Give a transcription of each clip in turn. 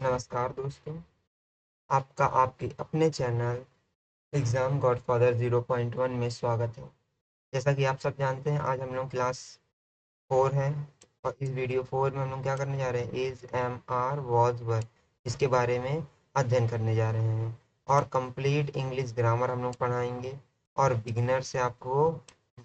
नमस्कार दोस्तों, आपका आपके अपने चैनल एग्ज़ाम गॉडफादर 0.1 में स्वागत है। जैसा कि आप सब जानते हैं, आज हम लोग क्लास 4 है और इस वीडियो 4 में हम लोग क्या करने जा रहे हैं, is am are was were, इसके बारे में अध्ययन करने जा रहे हैं। और कंप्लीट इंग्लिश ग्रामर हम लोग पढ़ाएंगे और बिगिनर से आपको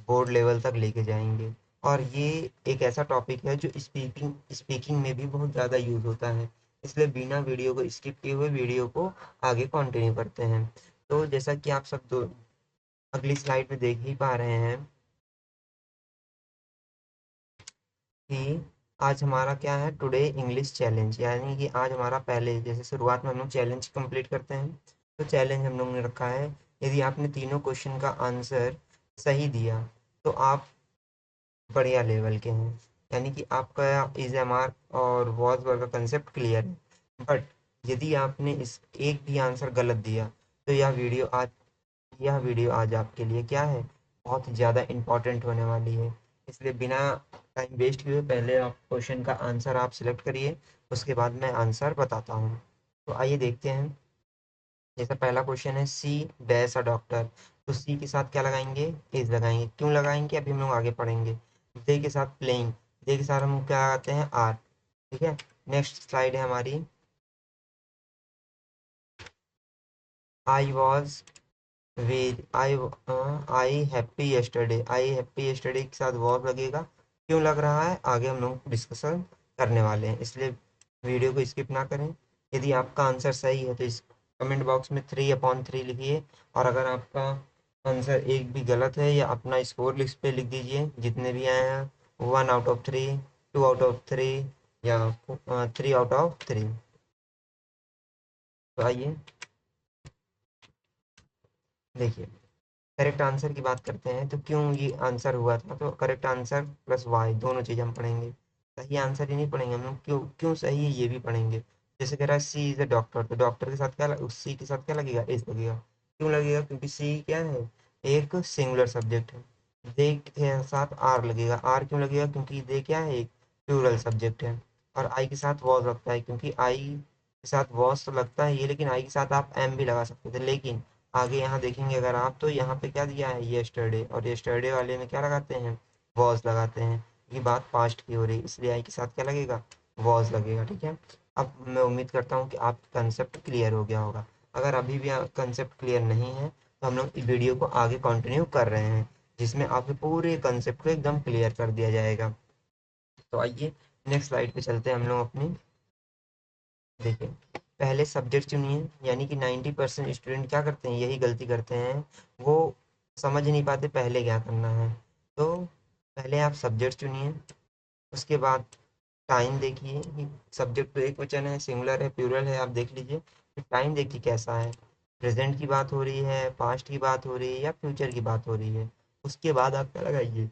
बोर्ड लेवल तक लेके जाएंगे। और ये एक ऐसा टॉपिक है जो स्पीकिंग स्पीकिंग में भी बहुत ज़्यादा यूज़ होता है, इसलिए बिना वीडियो को स्किप किए हुए वीडियो को आगे कंटिन्यू करते हैं। तो जैसा कि आप सब अगली स्लाइड में देख ही पा रहे हैं कि आज हमारा क्या है, टुडे इंग्लिश चैलेंज, यानी कि आज हमारा पहले जैसे शुरुआत में हम लोग चैलेंज कंप्लीट करते हैं। तो चैलेंज हम लोग ने रखा है, यदि आपने तीनों क्वेश्चन का आंसर सही दिया तो आप बढ़िया लेवल के हैं, यानी कि आपका इज एम आर और वॉज वर्ड का कंसेप्ट क्लियर है। बट यदि आपने इस एक भी आंसर गलत दिया तो यह वीडियो आज आपके लिए क्या है, बहुत ही ज़्यादा इम्पोर्टेंट होने वाली है। इसलिए बिना टाइम वेस्ट किए पहले आप क्वेश्चन का आंसर आप सिलेक्ट करिए, उसके बाद मैं आंसर बताता हूँ। तो आइए देखते हैं। जैसा पहला क्वेश्चन है, सी डैश अ डॉक्टर, तो सी के साथ क्या लगाएंगे, इज लगाएंगे। क्यों लगाएंगे अभी हम लोग आगे पढ़ेंगे। दे के साथ प्लेइंग, दे के साथ हम क्या लगाते हैं, आर। ठीक है, नेक्स्ट स्लाइड है हमारी, I was very I happy yesterday, I happy yesterday के साथ वॉज लगेगा। क्यों लग रहा है आगे हम लोग डिस्कशन करने वाले हैं, इसलिए वीडियो को स्किप ना करें। यदि आपका आंसर सही है तो इस कमेंट बॉक्स में 3/3 लिखिए, और अगर आपका आंसर एक भी गलत है या अपना स्कोर लिस्ट पे लिख दीजिए, जितने भी आए हैं, 1/3, 2/3 या 3/3। तो आइए देखिए, करेक्ट आंसर की बात करते हैं। तो क्यों ये आंसर हुआ था, तो करेक्ट आंसर प्लस वाई दोनों चीज़ हम पढ़ेंगे। सही आंसर ही नहीं पढ़ेंगे हम लोग, क्यों क्यों सही है ये भी पढ़ेंगे। जैसे कह रहा है सी इज अ डॉक्टर, तो डॉक्टर के साथ क्या सी के साथ क्या लगेगा, इज लगेगा। क्यों लगेगा, क्योंकि सी क्या है, एक सिंगुलर सब्जेक्ट है। दे के साथ आर लगेगा, आर क्यों लगेगा, क्योंकि दे क्या है, एक प्लूरल सब्जेक्ट है। और आई के साथ वॉज लगता है, क्योंकि आई के साथ वॉज तो लगता है ये, लेकिन आई के साथ आप एम भी लगा सकते थे। लेकिन आगे यहाँ देखेंगे अगर आप, तो यहाँ पे क्या दिया है, येस्टरडे, और येस्टरडे वाले में क्या लगाते हैं, वॉज लगाते हैं। ये बात पास्ट की हो रही है, इसलिए आई के साथ क्या लगेगा, वॉज लगेगा। ठीक है, अब मैं उम्मीद करता हूँ कि आपका कंसेप्ट क्लियर हो गया होगा। अगर अभी भी कंसेप्ट क्लियर नहीं है तो हम लोग इस वीडियो को आगे कंटिन्यू कर रहे हैं, जिसमें आपके पूरे कंसेप्ट को एकदम क्लियर कर दिया जाएगा। तो आइए नेक्स्ट स्लाइड पे चलते हैं हम लोग अपनी। देखिए, पहले सब्जेक्ट चुनिए, यानी कि 90% स्टूडेंट क्या करते हैं, यही गलती करते हैं, वो समझ नहीं पाते पहले क्या करना है। तो पहले आप सब्जेक्ट चुनिए, उसके बाद टाइम देखिए कि सब्जेक्ट तो एक वचन है, सिंगुलर है, प्लूरल है, आप देख लीजिए। फिर टाइम देखिए कैसा है, प्रेजेंट की बात हो रही है, पास्ट की बात हो रही है, या फ्यूचर की बात हो रही है। उसके बाद आप क्या लगाइए,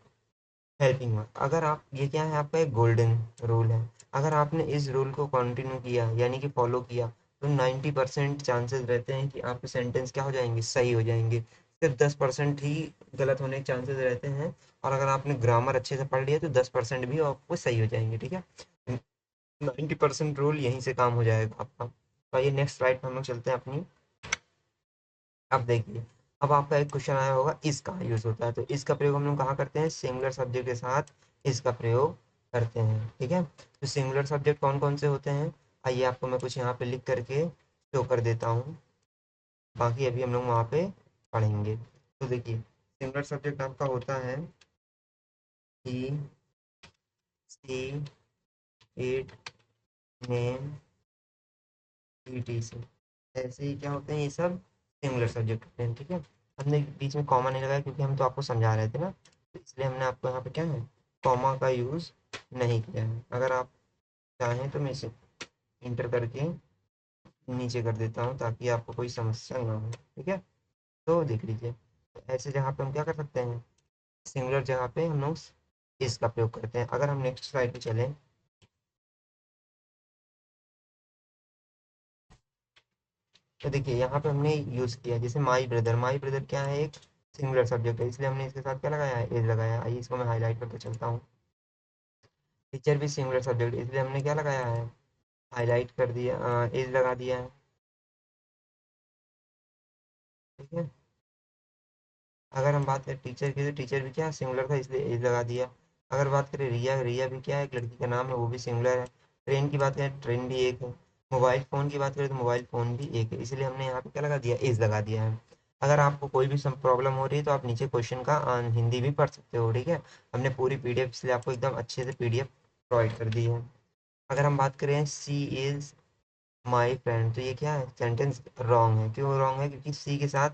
हेल्पिंग वर्ब। अगर आप, ये क्या है, आपका एक गोल्डन रूल है, अगर आपने इस रूल को कंटिन्यू किया यानी कि फॉलो किया, तो 90% चांसेस रहते हैं कि आपके सेंटेंस क्या हो जाएंगे, सही हो जाएंगे। सिर्फ 10% ही गलत होने के चांसेस रहते हैं, और अगर आपने ग्रामर अच्छे से पढ़ लिया तो 10% भी आपको सही हो जाएंगे। ठीक है, 90% रूल यहीं से काम हो जाएगा आपका। तो आइए नेक्स्ट स्लाइड पर हम लोग चलते हैं अपनी। अब देखिए, अब आपका एक क्वेश्चन आया होगा, इस कहाँ यूज होता है, तो इसका प्रयोग हम लोग कहाँ करते हैं, सिंगुलर सब्जेक्ट के साथ इसका प्रयोग करते हैं। ठीक है, तो सिंगुलर सब्जेक्ट कौन कौन से होते हैं, आइए आपको मैं कुछ यहाँ पे लिख करके शो कर देता हूँ, बाकी अभी हम लोग वहाँ पे पढ़ेंगे। तो देखिए, सिंगुलर सब्जेक्ट आपका होता है ही, सी, इट, नेम, ईटीसी। ऐसे ही क्या होते हैं, ये सब सिंगुलर सब्जेक्ट होते हैं। ठीक है, हमने बीच में कॉमा नहीं लगाया क्योंकि हम तो आपको समझा रहे थे ना, तो इसलिए हमने आपको यहाँ पे क्या है, कॉमा का यूज़ नहीं किया है। अगर आप चाहें तो मैं इसे इंटर करके नीचे कर देता हूँ ताकि आपको कोई समस्या ना हो। ठीक है, तो देख लीजिए, तो ऐसे जगह पे हम क्या कर सकते हैं, सिंगुलर जगह पे हम लोग इसका प्रयोग करते हैं। अगर हम नेक्स्ट स्लाइड पे चलें, तो देखिए यहाँ पे हमने यूज किया, जैसे माई ब्रदर, माई ब्रदर क्या है, एक सिंगुलर सब्जेक्ट है, इसलिए हमने इसके साथ क्या लगाया है, एज लगाया है। आइए इसको मैं हाईलाइट करके चलता हूँ। टीचर भी सिंगुलर सब्जेक्ट, इसलिए हमने क्या लगाया है, हाईलाइट कर दिया, इज लगा दिया है। ठीक है। अगर हम बात करें टीचर की, तो टीचर भी क्या है, सिंगुलर था इसलिए एज लगा दिया। अगर बात करें रिया, रिया भी क्या है, एक लड़की का नाम है, वो भी सिंगुलर है। ट्रेन की बात करें, ट्रेन भी एक है। मोबाइल फ़ोन की बात करें तो मोबाइल फ़ोन भी एक है, इसलिए हमने यहाँ पे क्या लगा दिया, एज लगा दिया है। अगर आपको कोई भी प्रॉब्लम हो रही है तो आप नीचे क्वेश्चन का हिंदी भी पढ़ सकते हो। ठीक है। हमने पूरी पीडीएफ इसलिए आपको एकदम अच्छे से पीडीएफ प्रोवाइड कर दी है। अगर हम बात करें सी इज माई फ्रेंड, तो ये क्या है, सेंटेंस रॉन्ग है। क्यों रॉन्ग है, क्योंकि सी के साथ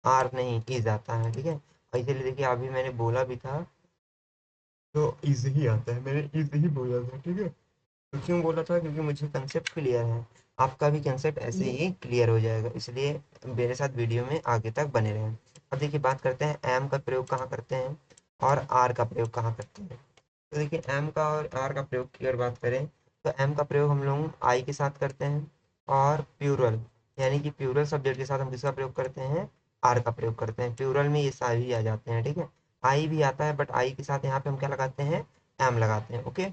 आर नहीं इज आता है। ठीक है। और इसीलिए देखिए अभी मैंने बोला भी था, तो इज ही आता है, मैंने इज ही बोला था। ठीक है। तो क्यों बोला था, क्योंकि मुझे कंसेप्ट क्लियर है। आपका भी कंसेप्ट ऐसे ही क्लियर हो जाएगा, इसलिए मेरे साथ वीडियो में आगे तक बने रहें। अब देखिए बात करते हैं एम का प्रयोग कहाँ करते हैं और आर का प्रयोग कहाँ करते हैं। तो देखिए एम का और आर का प्रयोग की अगर बात करें, तो एम का प्रयोग हम लोग आई के साथ करते हैं, और प्यूरल यानी कि प्यूरल सब्जेक्ट के साथ हम किसका प्रयोग करते हैं, आर का प्रयोग करते हैं। प्यूरल में ये सारे ही आ जाते हैं। ठीक है। आई भी आता है, बट आई के साथ यहाँ पे हम क्या लगाते हैं, एम लगाते हैं। ओके।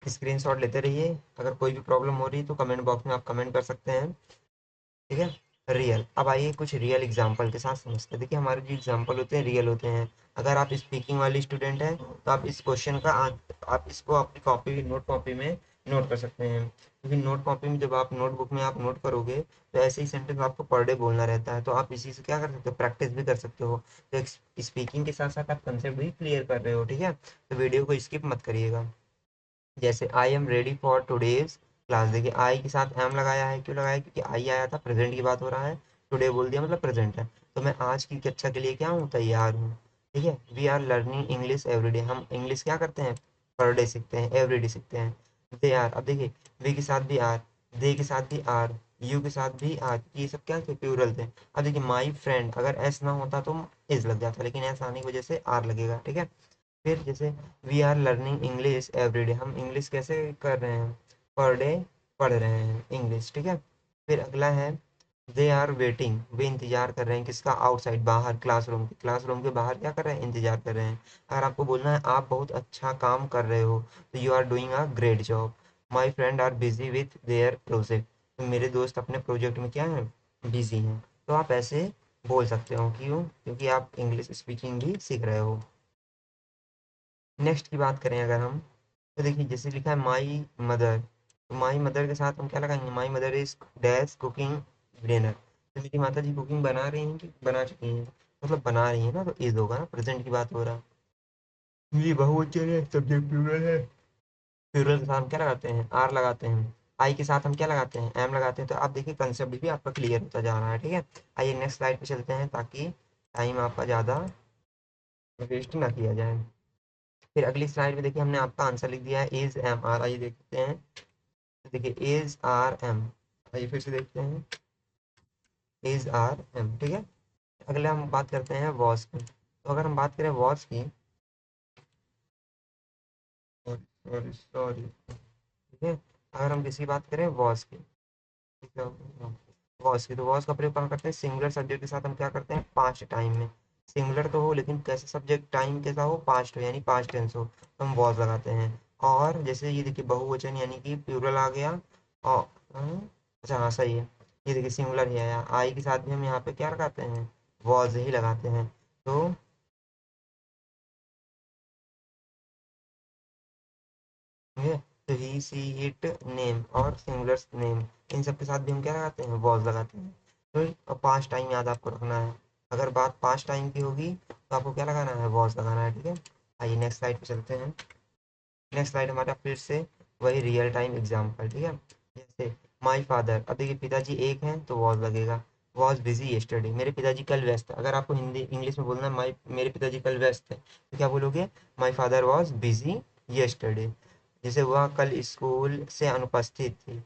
स्क्रीनशॉट लेते रहिए, अगर कोई भी प्रॉब्लम हो रही है तो कमेंट बॉक्स में आप कमेंट कर सकते हैं। ठीक है। रियल, अब आइए कुछ रियल एग्जाम्पल के साथ समझते हैं। देखिए हमारे जो एग्जाम्पल होते हैं रियल होते हैं। अगर आप स्पीकिंग वाली स्टूडेंट हैं तो आप इस क्वेश्चन का आप इसको अपनी कॉपी, नोट कॉपी में नोट कर सकते हैं, क्योंकि नोट कॉपी में जब आप नोटबुक में आप नोट करोगे तो ऐसे ही सेंटेंस आपको पर डे बोलना रहता है, तो आप इसी से क्या कर सकते हो, प्रैक्टिस भी कर सकते हो। तो स्पीकिंग के साथ साथ आप कंसेप्ट भी क्लियर कर रहे हो। ठीक है। तो वीडियो को स्किप मत करिएगा। जैसे I am ready for today's class, देखिए आई के साथ एम लगाया है, क्यों लगाया, क्योंकि आई आया था, प्रेजेंट की बात हो रहा है, टुडे बोल दिया मतलब प्रेजेंट है, तो मैं आज की कक्षा के लिए क्या हूँ, तैयार हूँ। ठीक है। We are learning English everyday, हम इंग्लिश क्या करते हैं, पर डे सीखते हैं, एवरीडे सीखते हैं। दे आर, अब देखिए वे के साथ भी आर, दे के साथ भी आर, यू के साथ भी आर, ये सब क्या थे, प्लूरल थे। अब देखिए माई फ्रेंड, अगर एस ना होता तो इज लग जाता, लेकिन एस आने की वजह से आर लगेगा। ठीक है। फिर जैसे we are learning English everyday, हम इंग्लिश कैसे कर रहे हैं, पर डे पढ़ रहे हैं इंग्लिश। ठीक है। फिर अगला है दे आर वेटिंग, वे इंतजार कर रहे हैं किसका, आउटसाइड बाहर, क्लासरूम के, क्लासरूम के बाहर क्या कर रहे हैं, इंतजार कर रहे हैं। अगर आपको बोलना है आप बहुत अच्छा काम कर रहे हो, तो you are doing a great job. My friend are busy with their project, तो मेरे दोस्त अपने प्रोजेक्ट में क्या है, बिजी हैं। तो आप ऐसे बोल सकते हो, क्यों, क्योंकि आप इंग्लिश स्पीकिंग भी सीख रहे हो। नेक्स्ट की बात करें अगर हम, तो देखिए जैसे लिखा है माई मदर, तो माई मदर के साथ हम क्या लगाएंगे, my mother is dash cooking dinner, तो मेरी माता जी कुकिंग बना रही हैं कि बना चुकी हैं, मतलब बना रही है ना, तो इज होगा ना, प्रेजेंट की बात हो रहा है। ये बहुवचन है, सब्जेक्ट प्लूरल है, प्लूरल के साथ हम क्या लगाते हैं, आर लगाते हैं। आई के साथ हम क्या लगाते हैं, एम लगाते हैं। तो आप देखिए कंसेप्ट भी आपका क्लियर होता जा रहा है। ठीक है। आइए नेक्स्ट स्लाइड पे चलते हैं, ताकि टाइम आपका ज़्यादा वेस्ट ना किया जाए। फिर अगली स्लाइड में देखिए हमने आपका आंसर लिख दिया है, इज एम आर, आइए देखते हैं। तो देखिए इज आर एम, आइए फिर से देखते हैं, इज आर एम। ठीक है। अगले हम बात करते हैं वॉस की, तो अगर हम बात करें वॉस की, सॉरी सॉरी, ठीक है, अगर हम किसी बात करें वॉस की, ठीक है, वॉस की, तो वॉस का प्रयोग कहाँ करते हैं, सिंगुलर सब्जेक्ट के साथ हम क्या करते हैं, पास्ट टाइम में। सिंगुलर तो हो लेकिन कैसे सब्जेक्ट, टाइम कैसा हो, पास्ट हो, यानी पास्ट टेंस हो, तो हम वॉस लगाते हैं। और जैसे ये देखिए बहुवचन यानी कि प्लूरल आ गया, और अच्छा हाँ सही है, ये देखिए सिंगुलर ही आया, आई के साथ भी हम यहाँ पे क्या लगाते हैं, वॉज ही लगाते हैं। तो ठीक है। तो ही सी इट नेम और सिंगुलर नेम, इन सब के साथ भी हम क्या लगाते हैं, वॉज लगाते हैं। तो पास्ट टाइम याद आपको रखना है, अगर बात पास्ट टाइम की होगी तो आपको क्या लगाना है, वॉज लगाना है। ठीक है। आइए नेक्स्ट स्लाइड पे चलते हैं। नेक्स्ट स्लाइड हमारा फिर से वही रियल टाइम एग्जाम्पल। ठीक है। जैसे माई फादर, अब देखिए पिताजी एक हैं तो वॉज लगेगा, वॉज बिजी यस्टरडे, मेरे पिताजी कल व्यस्त है। अगर आपको हिंदी इंग्लिश में बोलना है माई, मेरे पिताजी कल व्यस्त है, तो क्या बोलोगे, my father was busy yesterday. जैसे वह कल स्कूल से अनुपस्थित थी,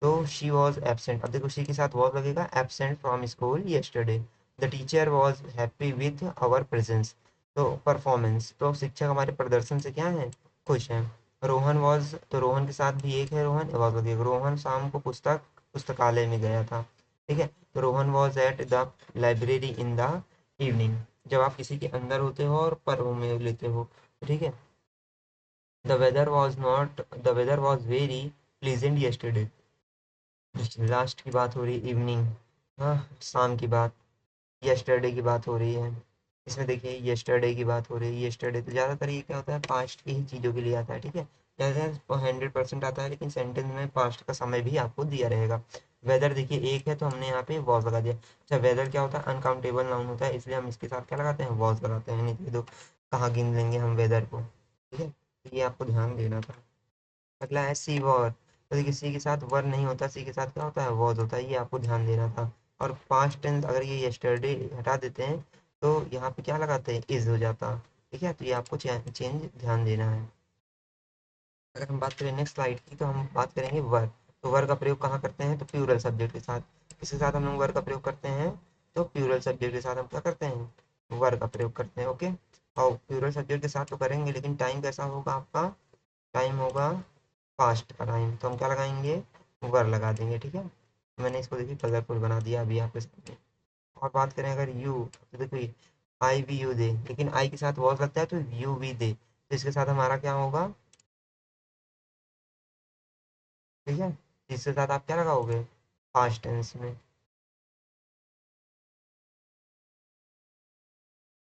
तो शी वॉज एबसेंट, अब देखो शी के साथ वॉज लगेगा, absent from school yesterday. The teacher was happy with our presence, तो परफॉर्मेंस, तो शिक्षक हमारे प्रदर्शन से क्या है, खुश हैं। रोहन वॉज, तो रोहन के साथ भी एक है, रोहन वॉज लगेगा, रोहन शाम को पुस्तकालय में गया था। ठीक है। तो Rohan was at the library in the evening, जब आप किसी के अंदर होते हो और पर में लेते हो। ठीक है। The weather was very pleasant yesterday। Last की बात हो रही है, इवनिंग, हाँ शाम की बात। yesterday की बात हो रही है, इसमें देखिए yesterday की बात हो रही है। yesterday तो ज़्यादातर ये क्या होता है, पास्ट की ही चीज़ों के लिए आता है, ठीक है। ज़्यादातर 100% आता है, लेकिन सेंटेंस में पास्ट का समय भी आपको दिया रहेगा। वेदर देखिए एक है तो हमने यहाँ पे वॉज लगा दिया। अच्छा, वेदर क्या होता है, अनकाउंटेबल नाउन होता है, इसलिए हम इसके साथ क्या लगाते हैं, वॉज लगाते हैं, नहीं तो कहाँ गिन लेंगे हम वेदर को, ठीक है। तो ये आपको ध्यान देना था। अगला है सी वॉर। तो देखिए सी के साथ वर नहीं होता, सी के साथ क्या होता है, वॉज होता है, ये आपको ध्यान देना था। और पास्ट टेंस अगर ये यस्टरडे हटा देते हैं तो यहाँ पे क्या लगाते हैं, इज हो जाता, ठीक है। तो ये आपको चेंज ध्यान देना है। अगर हम बात करें नेक्स्ट स्लाइड की, तो हम बात करेंगे वर। तो वर का प्रयोग कहाँ करते हैं, तो प्लूरल सब्जेक्ट के साथ। किसके साथ हम लोग वर का प्रयोग करते हैं, तो प्लूरल सब्जेक्ट के साथ हम क्या करते हैं, वर का प्रयोग करते हैं, ओके। और प्लूरल सब्जेक्ट के साथ तो करेंगे, लेकिन टाइम कैसा होगा आपका, टाइम होगा पास्ट का टाइम, तो हम क्या लगाएंगे, वर लगा देंगे, ठीक है। मैंने इसको देखिए कलरफुल बना दिया अभी आपके सामने। और बात करें अगर यू, तो देखिए आई भी यू दे, लेकिन आई के साथ वॉज लगता है तो यू भी दे, तो इसके साथ हमारा क्या होगा, ठीक है। इसके साथ आप क्या लगाओगे, पास्ट टेंस में,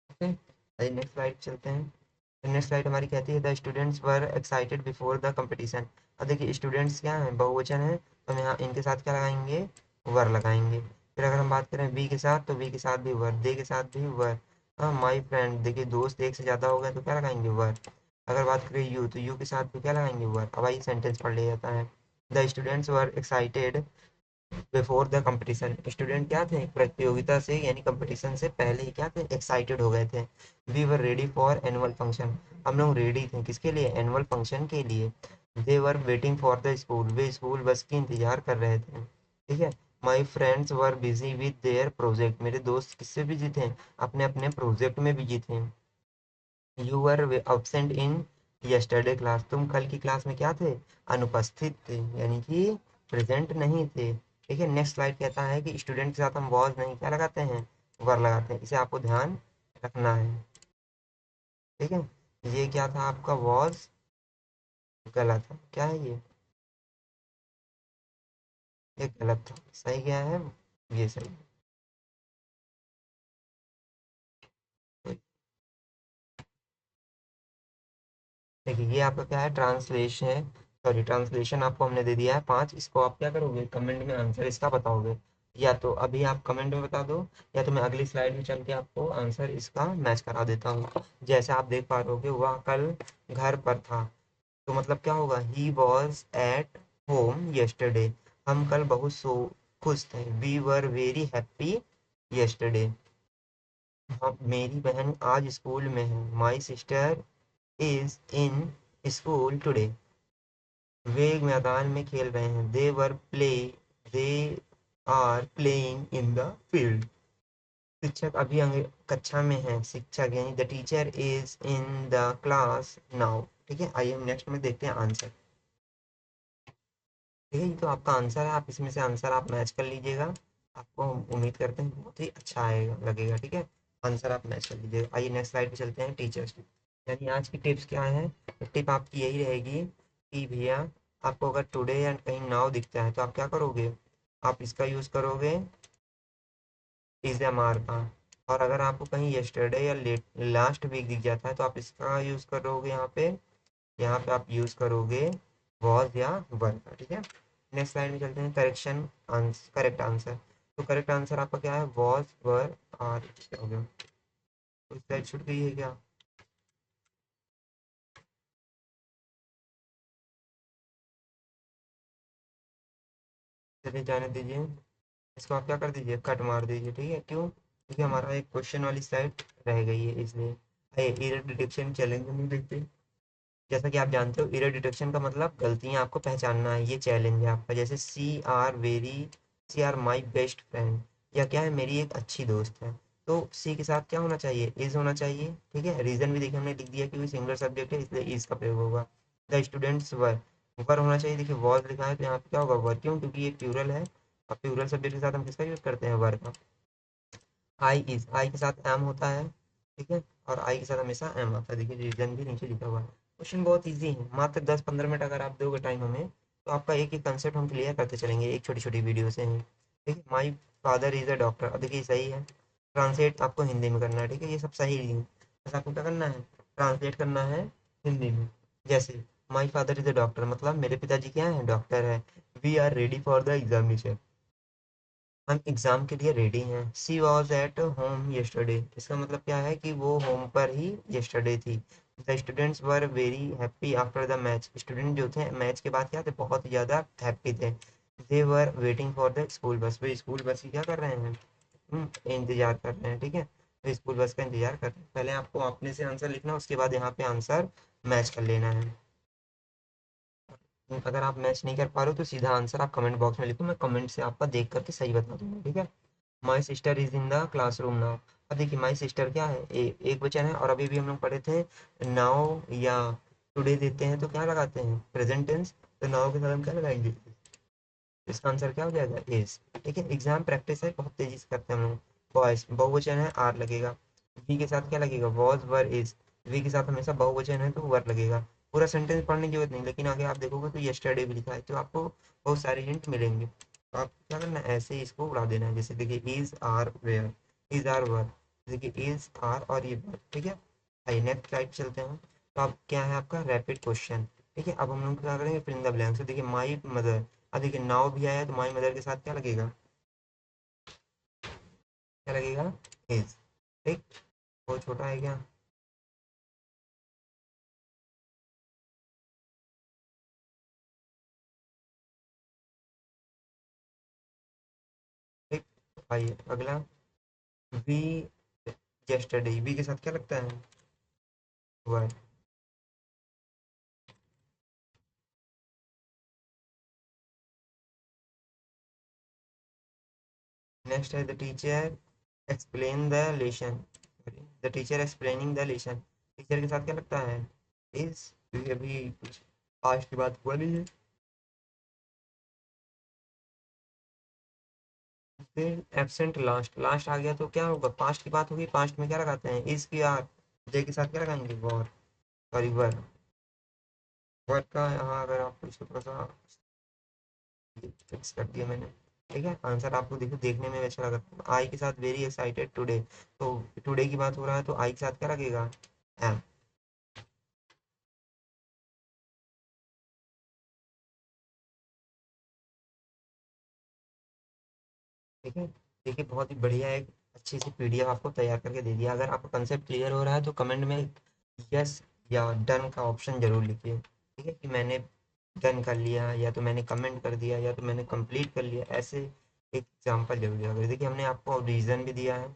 ओके। आइए नेक्स्ट स्लाइड चलते हैं। नेक्स्ट स्लाइड हमारी कहती है the students were excited before the competition. अब देखिए स्टूडेंट्स क्या है, बहुवचन है, तो हम यहाँ इनके साथ क्या लगाएंगे, वर लगाएंगे। फिर अगर हम बात करें वी के साथ, तो वी के साथ भी वर, दे के साथ भी वर। हाँ माई फ्रेंड, देखिए दोस्त एक से ज़्यादा हो गए तो क्या लगाएंगे, वर। अगर बात करें यू, तो यू के साथ भी क्या लगाएंगे, वर। अब आइए सेंटेंस पढ़ लिया जाता है। The students were excited before the competition. Student क्या थे, प्रतियोगिता से यानी कंपटीशन से पहले ही क्या थे, एक्साइटेड हो गए थे। We were ready for annual function. हम लोग रेडी थे किसके लिए, एनुअल फंक्शन के लिए। They were waiting for the school, वे स्कूल बस की इंतजार कर रहे थे, ठीक है। My friends were busy with their project. मेरे दोस्त किससे बिजी थे, अपने अपने प्रोजेक्ट में बिजी थे। You were absent in yesterday class. तुम कल की क्लास में क्या थे, अनुपस्थित थे, यानी कि प्रेजेंट नहीं थे, ठीक है। नेक्स्ट स्लाइड कहता है कि स्टूडेंट के साथ हम वॉज नहीं क्या लगाते हैं, वर लगाते हैं, इसे आपको ध्यान रखना है, ठीक है। ये क्या था आपका, वॉज गलत है, क्या है ये गलत था, सही क्या है, ये सही है। देखिए ये आपका क्या है, ट्रांसलेशन है, सॉरी ट्रांसलेशन आपको हमने दे दिया है 5। इसको आप क्या करोगे, कमेंट में आंसर इसका बताओगे, या तो अभी आप कमेंट में बता दो, या तो मैं अगली स्लाइड में चल के आपको आंसर इसका मैच करा देता हूँ। जैसे आप देख पा रहे होगे, वह कल घर पर था, तो मतलब क्या होगा, he was at home yesterday। हम कल बहुत खुश थे, we were very happy yesterday। हाँ मेरी बहन आज स्कूल में है, my sister is in school today. वे मैदान में खेल रहे हैं, they are playing in the field. शिक्षक अभी कक्षा में है, शिक्षक यानी the teacher is in the class now, ठीक है। आइए हम नेक्स्ट में देखते हैं आंसर, ठीक है। ये तो आपका आंसर है, आप इसमें से आंसर आप मैच कर लीजिएगा, आपको उम्मीद करते हैं बहुत ही अच्छा आएगा लगेगा, ठीक है। आंसर आप मैच कर लीजिएगा। आइए नेक्स्ट स्लाइड पे चलते हैं, टीचर्स। यानी आज की टिप्स क्या है, तो टिप आपकी यही रहेगी कि भैया आपको अगर टुडे या कहीं नाउ दिखता है तो आप क्या करोगे, आप इसका यूज़ करोगे इज एम आर का। और अगर आपको कहीं यस्टरडे या लेट लास्ट वीक दिख जाता है तो आप इसका यूज़ करोगे, यहाँ पे आप यूज़ करोगे वॉज या वर का, ठीक है। नेक्स्ट स्लाइड में चलते हैं, करेक्ट आंसर। तो करेक्ट आंसर आपका क्या है, वॉज वर आर, हो गया। तो स्लाइड छूट गई है क्या, चलिए जाने दीजिए, इसको आप क्या कर दीजिए, कट मार दीजिए, ठीक है। क्यों, क्योंकि हमारा एक क्वेश्चन वाली स्लाइड रह गई है, इसलिए। एरर डिटेक्शन चैलेंज में देखते हैं। जैसा कि आप जानते हो, एरर डिटेक्शन का मतलब गलतियां आपको पहचानना है, ये चैलेंज है आपका। जैसे she are my best friend, या क्या है, मेरी एक अच्छी दोस्त है। तो सी के साथ क्या होना चाहिए, इज होना चाहिए, ठीक है। रीजन भी देखिए हमने लिख दिया कि सिंगुलर सब्जेक्ट है, इसलिए इज का प्रयोग होगा। द स्टूडेंट्स वर होना चाहिए, देखिए वॉज लिखा है तो यहाँ पे क्या होगा, वर, क्यों, क्योंकि ये प्लूरल है, और प्लूरल सब्जेक्ट के साथ हम किसका यूज करते हैं, वर का। आई के साथ एम होता है, ठीक है। और आई के साथ हमेशा एम आता है, देखिए रीजन भी नीचे लिखा हुआ है। क्वेश्चन बहुत इजी है, मात्र 10-15 मिनट अगर आप दोगे टाइम हमें, तो आपका एक एक कंसेप्ट हम क्लियर करते चलेंगे एक छोटी छोटी वीडियो से ही। ठीक है, माई फादर इज अ डॉक्टर, अब देखिए सही है, ट्रांसलेट आपको हिंदी में करना है। ठीक है, ये सब सही है, बस आपको क्या करना है, ट्रांसलेट करना है हिंदी में। जैसे my father is a doctor मतलब मेरे पिताजी क्या है, डॉक्टर है। We are ready for the examination, हम एग्जाम के लिए रेडी हैं। She was at home yesterday, इसका मतलब क्या है कि वो होम पर ही yesterday थी। The students were very happy after the match, student जो थे मैच के बाद क्या थे, बहुत ज़्यादा हैप्पी थे। They were waiting for the school bus, वे स्कूल बस की क्या कर रहे हैं, इंतजार कर रहे हैं। ठीक है, तो स्कूल बस का इंतजार कर रहे हैं। पहले आपको अपने से आंसर लिखना, उसके बाद यहाँ पे आंसर मैच कर लेना है। अगर आप मैच नहीं कर पा रहे हो तो सीधा आंसर आप कमेंट बॉक्स में लिखो, मैं कमेंट से आपका देख करके सही बता दूंगा। ठीक है, my sister is in the classroom now, अब देखिए माई सिस्टर क्या है, एक वचन है, और अभी भी हम लोग पढ़े थे नाउ या टुडे देते हैं तो क्या लगाते हैं, प्रेजेंट टेंस, तो नाउ के साथ हम क्या लगाएंगे, इसका आंसर क्या हो जाएगा, इज। ठीक है, एग्जाम प्रैक्टिस है, बहुत तेजी से करते हैं हम लोग। बॉयज बहुवचन है, आर लगेगा। वी के साथ क्या लगेगा, वॉज वर इज, वी के साथ हमेशा बहुवचन है तो वर लगेगा। पूरा सेंटेंस पढ़ने की जरूरत नहीं, लेकिन आगे आप देखोगे तो यस्टरडे भी लिखा है, तो आपको बहुत सारे हिंट मिलेंगे, तो आप क्या करना है, ऐसे ही इसको उड़ा देना है। जैसे देखिए is are where, is are were, देखिए इज आर और ये वर। ठीक है, आइए नेक्स्ट स्लाइड चलते हैं। तो अब क्या है आपका रैपिड क्वेश्चन। ठीक है, अब हम लोग क्या करेंगे, फिल इन द ब्लैंक्स। तो देखिए माई मदर, अब देखिए नाउ भी आया तो माई मदर के साथ क्या लगेगा, क्या लगेगा, इज। ठीक, बहुत छोटा है क्या, ठीक। आइए अगला, वी yesterday, वी के साथ क्या लगता है, वर। नेक्स्ट है the teacher explain the lesson, the teacher explaining the lesson, teacher के साथ क्या लगता है, इज, क्योंकि अभी कुछ आज की बात हुआ नहीं है। फिर एब्सेंट लास्ट, लास्ट आ गया तो क्या होगा, पास्ट की बात होगी, पास्ट में क्या लगाते हैं, इज की आर, जे के साथ क्या लगाएंगे, वॉर, सॉरी वर। वर्ड का यहाँ अगर आप इसको थोड़ा सा फिक्स कर दिया मैंने। ठीक है, आंसर आपको देखो देखने में अच्छा लगा, आई के साथ वेरी एक्साइटेड टुडे, तो टुडे की बात हो रहा है तो आई के साथ क्या लगेगा, एम। ठीक है, देखिए बहुत ही बढ़िया एक अच्छी सी पीडीएफ आपको तैयार करके दे दिया। अगर आपका कंसेप्ट क्लियर हो रहा है तो कमेंट में यस या डन का ऑप्शन जरूर लिखिए। ठीक है, कि मैंने डन कर लिया, या तो मैंने कमेंट कर दिया, या तो मैंने कंप्लीट कर लिया, ऐसे एक एग्जाम्पल जरूर दिया करिए। देखिए हमने आपको रीज़न भी दिया है,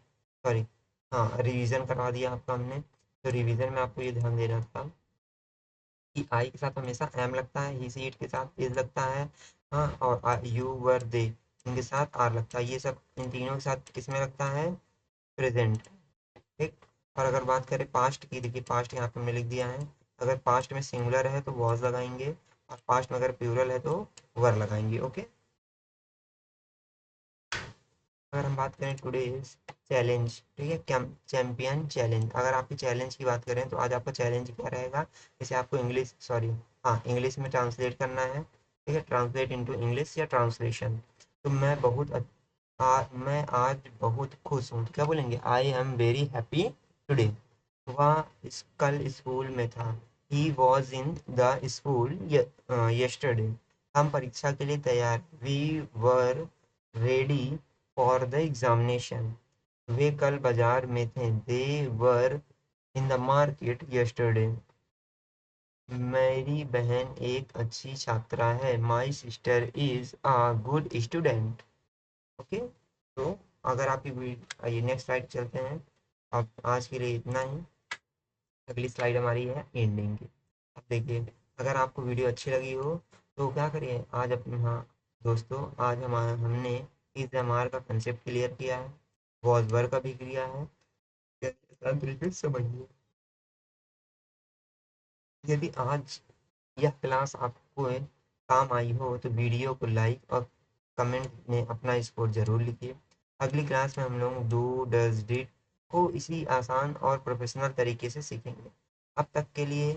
सॉरी, हाँ रिवीजन करवा दिया आपका हमने, तो रिवीजन में आपको ये ध्यान देना था कि आई के साथ हमेशा एम लगता है, ही सी इट के साथ इज लगता है, हाँ, और यू वर दे इनके साथ आर लगता है, ये सब इन तीनों के साथ किसमें लगता है, प्रेजेंट। ठीक, और अगर बात करें पास्ट की, देखिए पास्ट यहाँ पे मैंने लिख दिया है, अगर पास्ट में सिंगुलर है तो वॉज लगाएंगे, और पास्ट में अगर प्लूरल है तो वर लगाएंगे। ओके, अगर हम बात करें टुडे चैलेंज, ठीक है, क्या चैंपियन चैलेंज, अगर आपकी चैलेंज की बात करें तो आज आपका चैलेंज क्या रहेगा, जैसे आपको इंग्लिश, सॉरी, हाँ इंग्लिश में ट्रांसलेट करना है। ठीक है, ट्रांसलेट इनटू इंग्लिश या ट्रांसलेशन, तो मैं आज बहुत खुश हूँ, तो क्या बोलेंगे, I am very happy today. वह कल स्कूल में था, he was in the school yesterday, हम परीक्षा के लिए तैयार, we were ready for the examination, वे कल बाजार में थे, they were in the market yesterday, मेरी बहन एक अच्छी छात्रा है, my sister is a good student. Okay, तो अगर आपकी, आइए नेक्स्ट स्लाइड चलते हैं। अब आज के लिए इतना ही, अगली स्लाइड हमारी है एंडिंग की। अब देखिए, अगर आपको वीडियो अच्छी लगी हो तो क्या करिए, आज अपने, हाँ दोस्तों, आज हमने इस एम आर का कंसेप्ट क्लियर किया है, वॉज वर्क का भी किया है, आसान तरीके से समझिए। यदि आज यह क्लास आपको काम आई हो तो वीडियो को लाइक और कमेंट में अपना स्कोर जरूर लिखिए। अगली क्लास में हम लोग डू डज डिड को इसी आसान और प्रोफेशनल तरीके से सीखेंगे। अब तक के लिए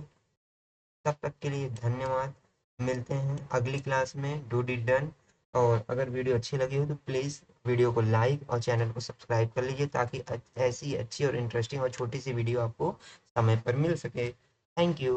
तब तक के लिए धन्यवाद। मिलते हैं अगली क्लास में। Do it done. और अगर वीडियो अच्छी लगी हो तो प्लीज़ वीडियो को लाइक और चैनल को सब्सक्राइब कर लीजिए, ताकि ऐसी अच्छी और इंटरेस्टिंग और छोटी सी वीडियो आपको समय पर मिल सके। Thank you.